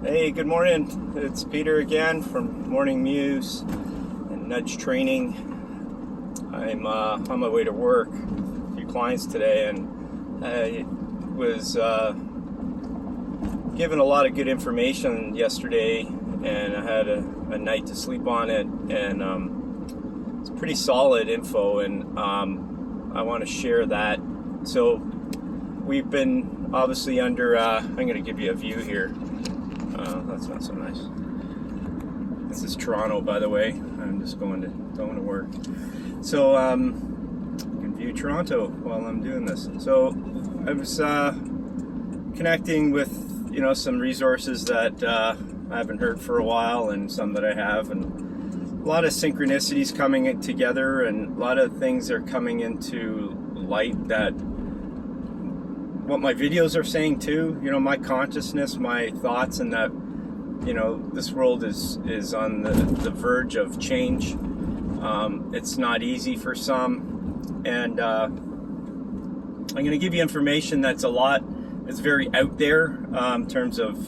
Hey, good morning. It's Peter again from Morning Muse and Nudge Training. I'm on my way to work. A few clients today, and I was given a lot of good information yesterday, and I had a night to sleep on it, and it's pretty solid info, and I want to share that. So we've been obviously under, I'm going to give you a view here. That's not so nice. This is Toronto, by the way. I'm just going to work. So you can view Toronto while I'm doing this. So I was connecting with some resources that I haven't heard for a while, and some that I have, and a lot of synchronicities coming together, and a lot of things are coming into light that what my videos are saying too, my consciousness, my thoughts, and that, this world is on the verge of change. It's not easy for some, and I'm going to give you information that's it's very out there, in terms of,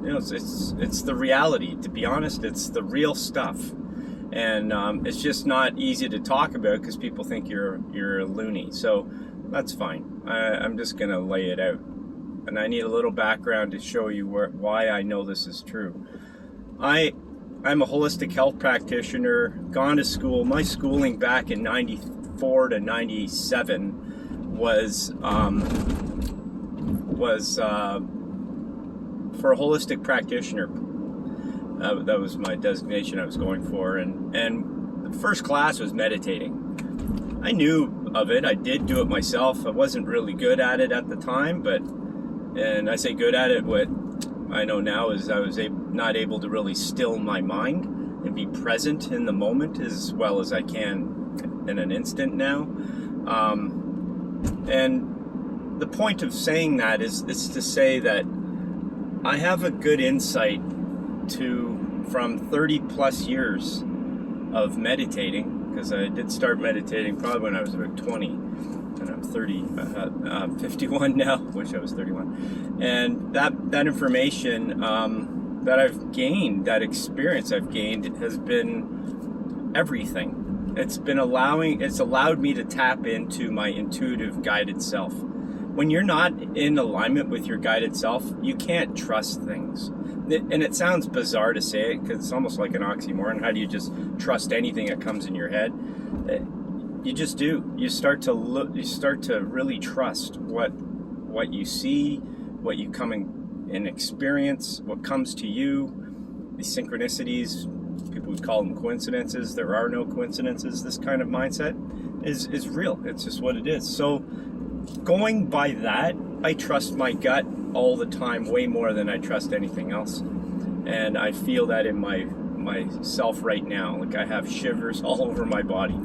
it's the reality. To be honest, it's the real stuff, and it's just not easy to talk about because people think you're a loony. So that's fine. I'm just going to lay it out. And I need a little background to show you why I know this is true. I'm a holistic health practitioner, gone to school. My schooling back in 94 to 97 was for a holistic practitioner. That was my designation I was going for. And the first class was meditating. I knew of it. I did do it myself. I wasn't really good at it at the time, and I say good at it, what I know now is I was not able to really still my mind and be present in the moment as well as I can in an instant now. And the point of saying that is to say that I have a good insight from 30 plus years of meditating, because I did start meditating probably when I was about 20, and I'm 51 now. Wish I was 31. And that information that I've gained, that experience I've gained, has been everything. It's allowed me to tap into my intuitive guided self. When you're not in alignment with your guided self, you can't trust things. And it sounds bizarre to say it because it's almost like an oxymoron. How do you just trust anything that comes in your head? You just do. You start to really trust what you see, what you come and experience, what comes to you. These synchronicities, people would call them coincidences. There are no coincidences. This kind of mindset is real. It's just what it is. So going by that, I trust my gut all the time, way more than I trust anything else. And I feel that in myself right now. Like I have shivers all over my body,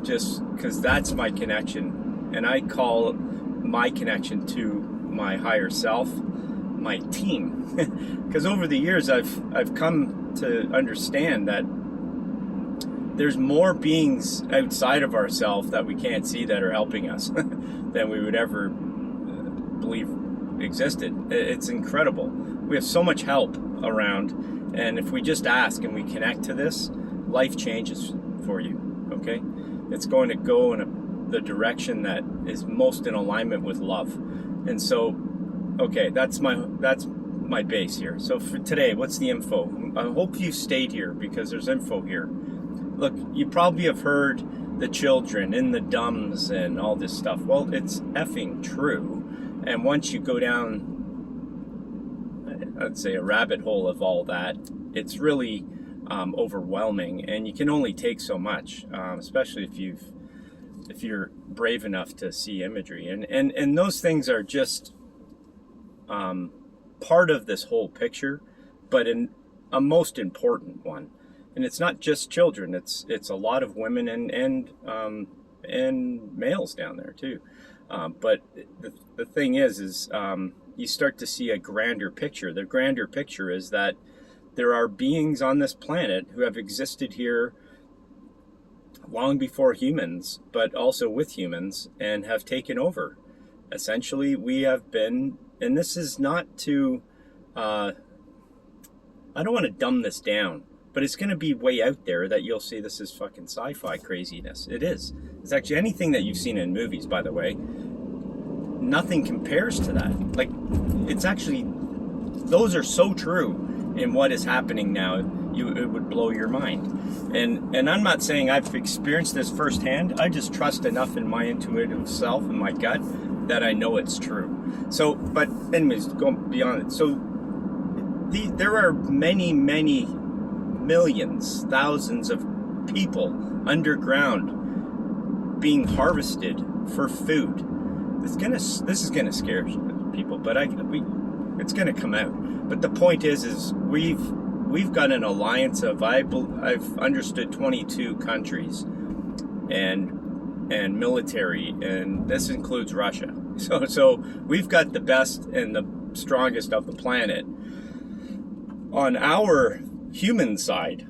just because that's my connection. And I call my connection to my higher self my team. Because over the years I've come to understand that there's more beings outside of ourselves that we can't see that are helping us than we would ever believe existed. It's incredible. We have so much help around, and if we just ask and we connect to this, life changes for you. Okay, it's going to go in the direction that is most in alignment with love. And so, okay, that's my base here. So for today, what's the info? I hope you stayed here because there's info here. Look, you probably have heard the children and the dumbs and all this stuff. Well, it's effing true. And once you go down, I'd say, a rabbit hole of all that, it's really overwhelming, and you can only take so much, especially if you're brave enough to see imagery. And those things are just part of this whole picture, but a most important one. And it's not just children; it's a lot of women and males down there too. But the thing is you start to see a grander picture. The grander picture is that there are beings on this planet who have existed here long before humans, but also with humans, and have taken over. Essentially, we have been, and this is not to I don't want to dumb this down, but it's going to be way out there that you'll see this is fucking sci-fi craziness. It is. It's actually anything that you've seen in movies, by the way. Nothing compares to that. Like, it's actually, those are so true in what is happening now. It would blow your mind. And I'm not saying I've experienced this firsthand. I just trust enough in my intuitive self and my gut that I know it's true. So, but anyways, going beyond it. So there are many, many millions, thousands of people underground being harvested for food. This is gonna scare people, but it's gonna come out. But the point is we've got an alliance of I've understood 22 countries and military, and this includes Russia. So we've got the best and the strongest of the planet on our human side.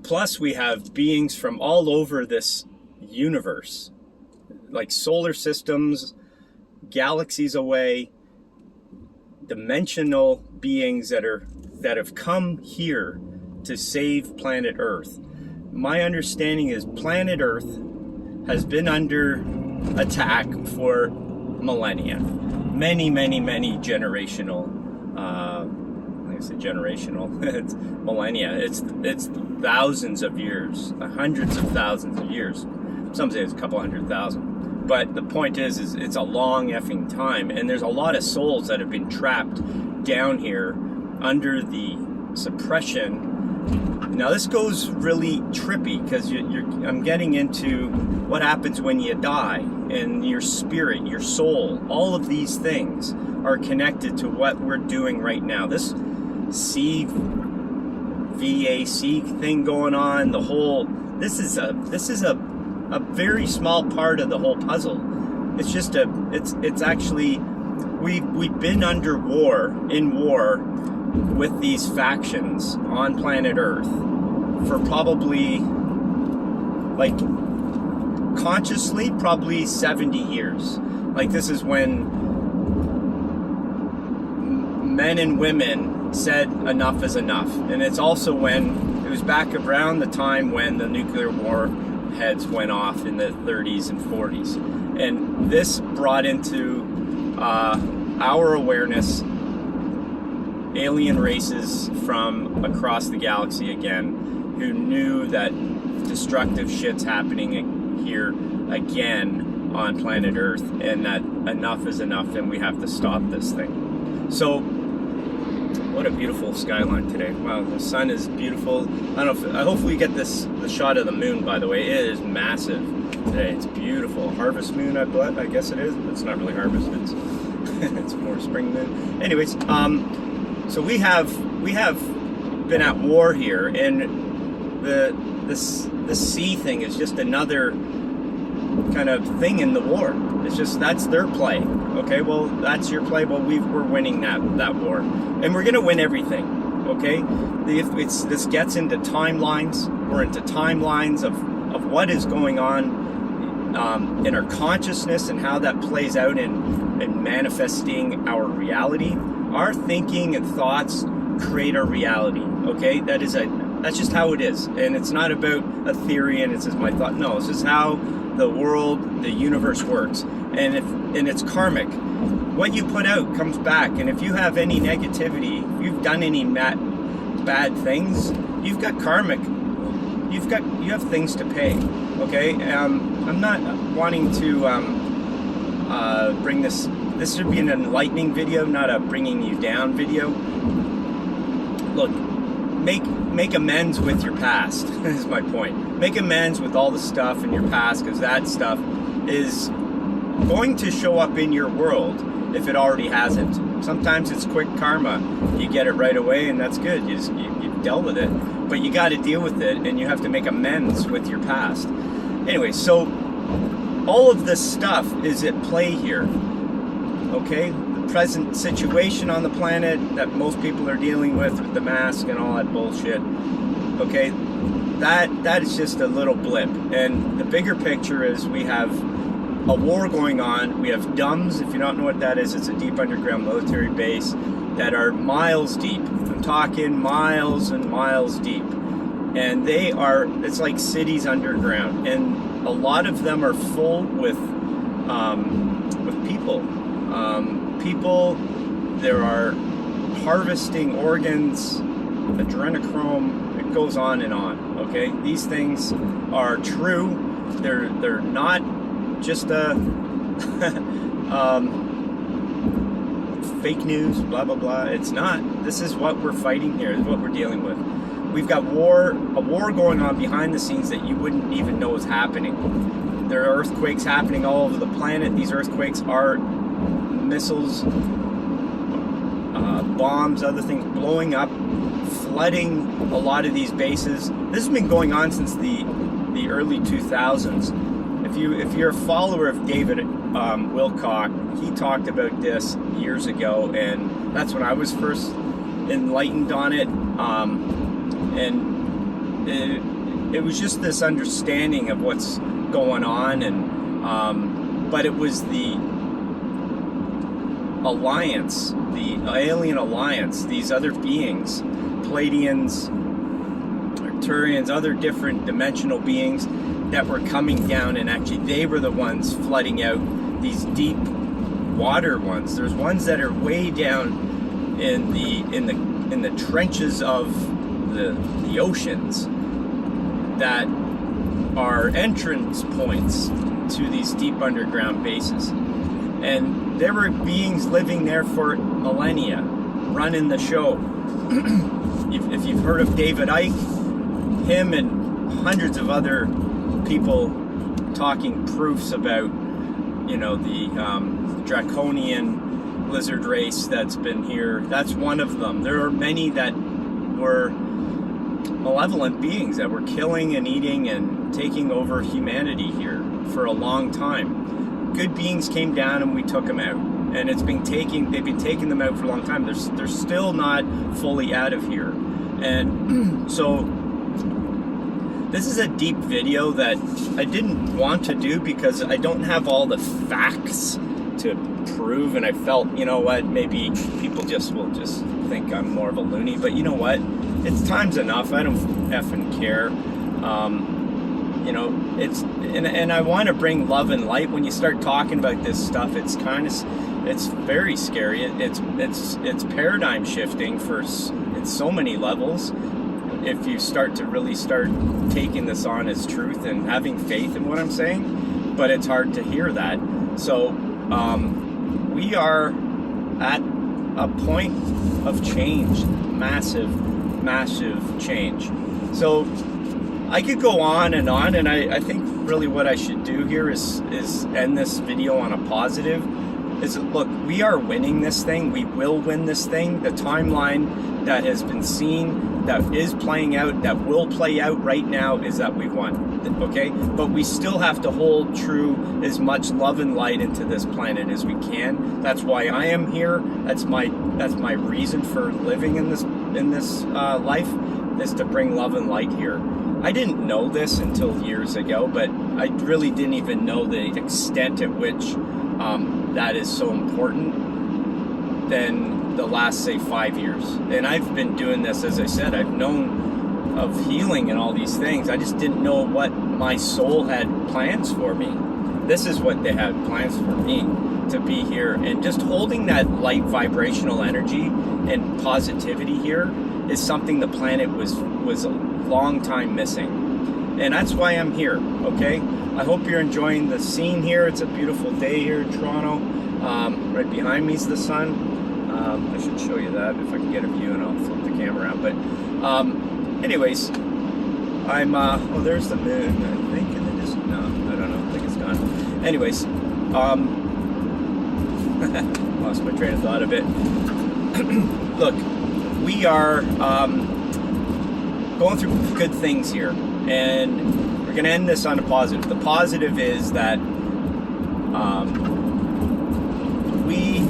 Plus we have beings from all over this universe, like solar systems, galaxies away, dimensional beings that have come here to save planet Earth. My understanding is planet Earth has been under attack for millennia. Many, many, many generational, like I said, generational, it's millennia. It's thousands of years, hundreds of thousands of years. Some say it's a couple 100,000. But the point is it's a long effing time, and there's a lot of souls that have been trapped down here under the suppression. Now this goes really trippy because I'm getting into what happens when you die, and your spirit, your soul, all of these things are connected to what we're doing right now. This CVAC thing going on, this is a very small part of the whole puzzle. It's just it's actually we've been in war with these factions on planet Earth for probably, like, consciously, probably 70 years. Like, this is when men and women said enough is enough. And it's also when it was back around the time when the nuclear warheads went off in the 30s and 40s. And this brought into our awareness alien races from across the galaxy again, who knew that destructive shit's happening here again on planet Earth, and that enough is enough and we have to stop this thing. So what a beautiful skyline today. Wow, the sun is beautiful. I hopefully you get the shot of the moon, by the way. It is massive today. It's beautiful. Harvest moon, I guess it is. It's not really harvest, it's more spring moon. Anyways, so we have been at war here, and the sea thing is just another kind of thing in the war. It's just, that's their play. Okay, well, that's your play. Well, we're winning that war, and we're gonna win everything. Okay, if this gets into timelines, we're into timelines of what is going on in our consciousness and how that plays out in manifesting our reality. Our thinking and thoughts create our reality. Okay, that's just how it is, and it's not about a theory and it's just my thought. No, this is how the world, the universe works, and it's karmic. What you put out comes back, and if you have any negativity, if you've done any bad things, you've got karmic. You have things to pay. Okay, I'm not wanting to bring this. This should be an enlightening video, not a bringing you down video. Look, make amends with your past, is my point. Make amends with all the stuff in your past, because that stuff is going to show up in your world if it already hasn't. Sometimes it's quick karma. You get it right away, and that's good. You've dealt with it. But you got to deal with it, and you have to make amends with your past. Anyway, so all of this stuff is at play here. Okay, the present situation on the planet that most people are dealing with the mask and all that bullshit. Okay, that is just a little blip, and the bigger picture is we have a war going on. We have DUMBs. If you don't know what that is, it's a deep underground military base that are miles deep. I'm talking miles and miles deep. And it's like cities underground. And a lot of them are full with people. There are harvesting organs, adrenochrome, it goes on and on, okay? These things are true. They're not just fake news, blah, blah, blah. It's not. This is what we're fighting here. This is what we're dealing with. We've got a war going on behind the scenes that you wouldn't even know is happening. There are earthquakes happening all over the planet. These earthquakes are missiles, bombs, other things blowing up, flooding a lot of these bases. This has been going on since the early 2000s. If you're a follower of David Wilcock, he talked about this years ago, and that's when I was first enlightened on it. And it was just this understanding of what's going on, and but it was the alliance, the alien alliance, these other beings, Pleiadians, Arcturians, other different dimensional beings that were coming down, and actually they were the ones flooding out these deep water ones. There's ones that are way down in the trenches of the oceans that are entrance points to these deep underground bases. And there were beings living there for millennia, running the show. If you've heard of David Icke, him and hundreds of other people talking proofs about, the draconian lizard race that's been here, that's one of them. There are many that were malevolent beings that were killing and eating and taking over humanity here for a long time. Good beings came down and we took them out, and they've been taking them out for a long time. They're still not fully out of here. And so this is a deep video that I didn't want to do because I don't have all the facts to prove, and I felt, maybe people will just think I'm more of a loony, but you know what? It's time's enough. I don't effing care. And I want to bring love and light. When you start talking about this stuff, it's very scary. It's paradigm shifting in so many levels. If you start taking this on as truth and having faith in what I'm saying, but it's hard to hear that. So we are at a point of change, massive change. So I could go on, and I think really what I should do here is end this video on a positive. Look, we are winning this thing. We will win this thing. The timeline that has been seen, that is playing out, that will play out right now, is that we've won. Okay? But we still have to hold true as much love and light into this planet as we can. That's why I am here. That's my reason for living in this life, is to bring love and light here. I didn't know this until years ago, but I really didn't even know the extent at which that is so important than the last, say, 5 years. And I've been doing this, as I said, I've known of healing and all these things. I just didn't know what my soul had plans for me. This is what they had plans for me, to be here. And just holding that light vibrational energy and positivity here is something the planet was a long time missing. And that's why I'm here, okay? I hope you're enjoying the scene here. It's a beautiful day here in Toronto. Right behind me is the sun. I should show you that if I can get a view, and I'll flip the camera out. But anyways, I'm, there's the moon, I think, and it is, no, I don't know, I think it's gone. Anyways, lost my train of thought a bit. Look, we are going through good things here, and we're going to end this on a positive. The positive is that we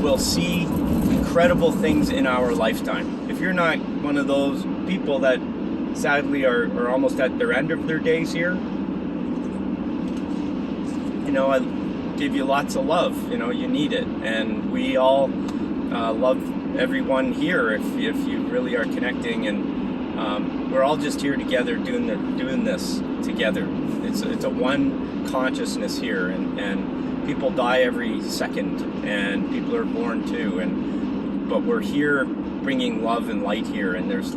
will see incredible things in our lifetime. If you're not one of those people that sadly are almost at their end of their days here, I give you lots of love. You need it, and we all love everyone here if you really are connecting, and we're all just here together doing this together. It's a one consciousness here, and people die every second, and people are born too, but we're here bringing love and light here, and there's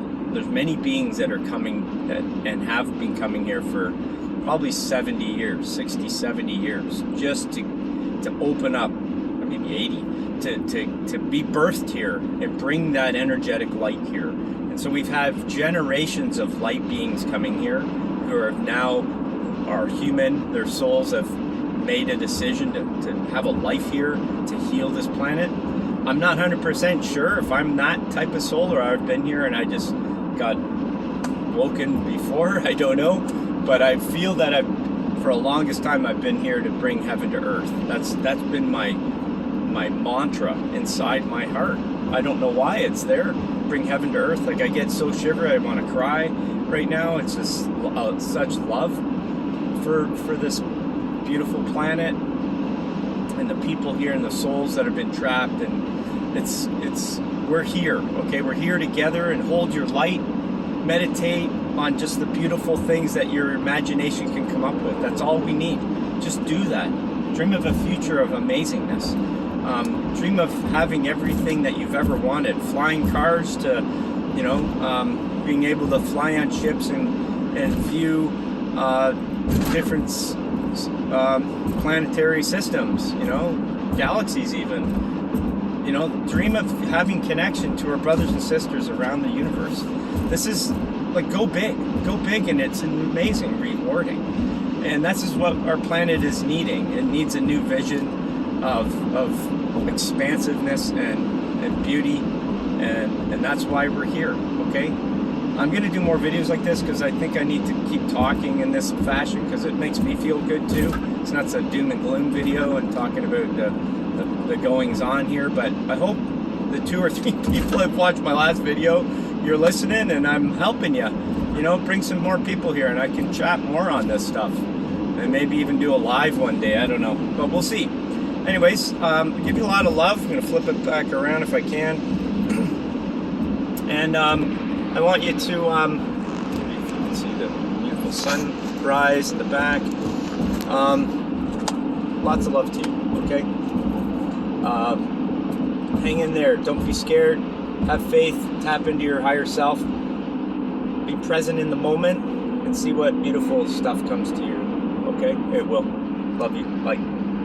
many beings that are coming and have been coming here for probably 70 years, 60, 70 years, just to open up, or maybe 80, to be birthed here and bring that energetic light here. And so we've had generations of light beings coming here who are human. Their souls have made a decision to have a life here, to heal this planet. I'm not 100% sure if I'm that type of soul, or I've been here and I just got woken before. I don't know, but I feel that for the longest time I've been here to bring heaven to earth. That's been my mantra inside my heart. I don't know why it's there. Bring heaven to earth. Like, I get so shivery, I want to cry right now. It's just such love for this beautiful planet and the people here and the souls that have been trapped. And we're here, okay? We're here together, and hold your light, meditate on just the beautiful things that your imagination can come up with. That's all we need. Just do that. Dream of a future of amazingness. Dream of having everything that you've ever wanted. Flying cars to, being able to fly on ships and view different planetary systems, galaxies even. Dream of having connection to our brothers and sisters around the universe. This is like, go big, and it's amazing, rewarding. And this is what our planet is needing. It needs a new vision of expansiveness and beauty, and that's why we're here, okay? I'm gonna do more videos like this because I think I need to keep talking in this fashion because it makes me feel good too. It's not a doom and gloom video and talking about the goings on here, but I hope the 2 or 3 people that watched my last video, you're listening and I'm helping you. Bring some more people here and I can chat more on this stuff, and maybe even do a live one day. I don't know, but we'll see. Anyways, give you a lot of love. I'm gonna flip it back around if I can, and I want you to maybe if you can see the beautiful sunrise in the back. Lots of love to you, okay? Hang in there. Don't be scared. Have faith. Tap into your higher self. Be present in the moment and see what beautiful stuff comes to you, okay? It will. Love you. Bye.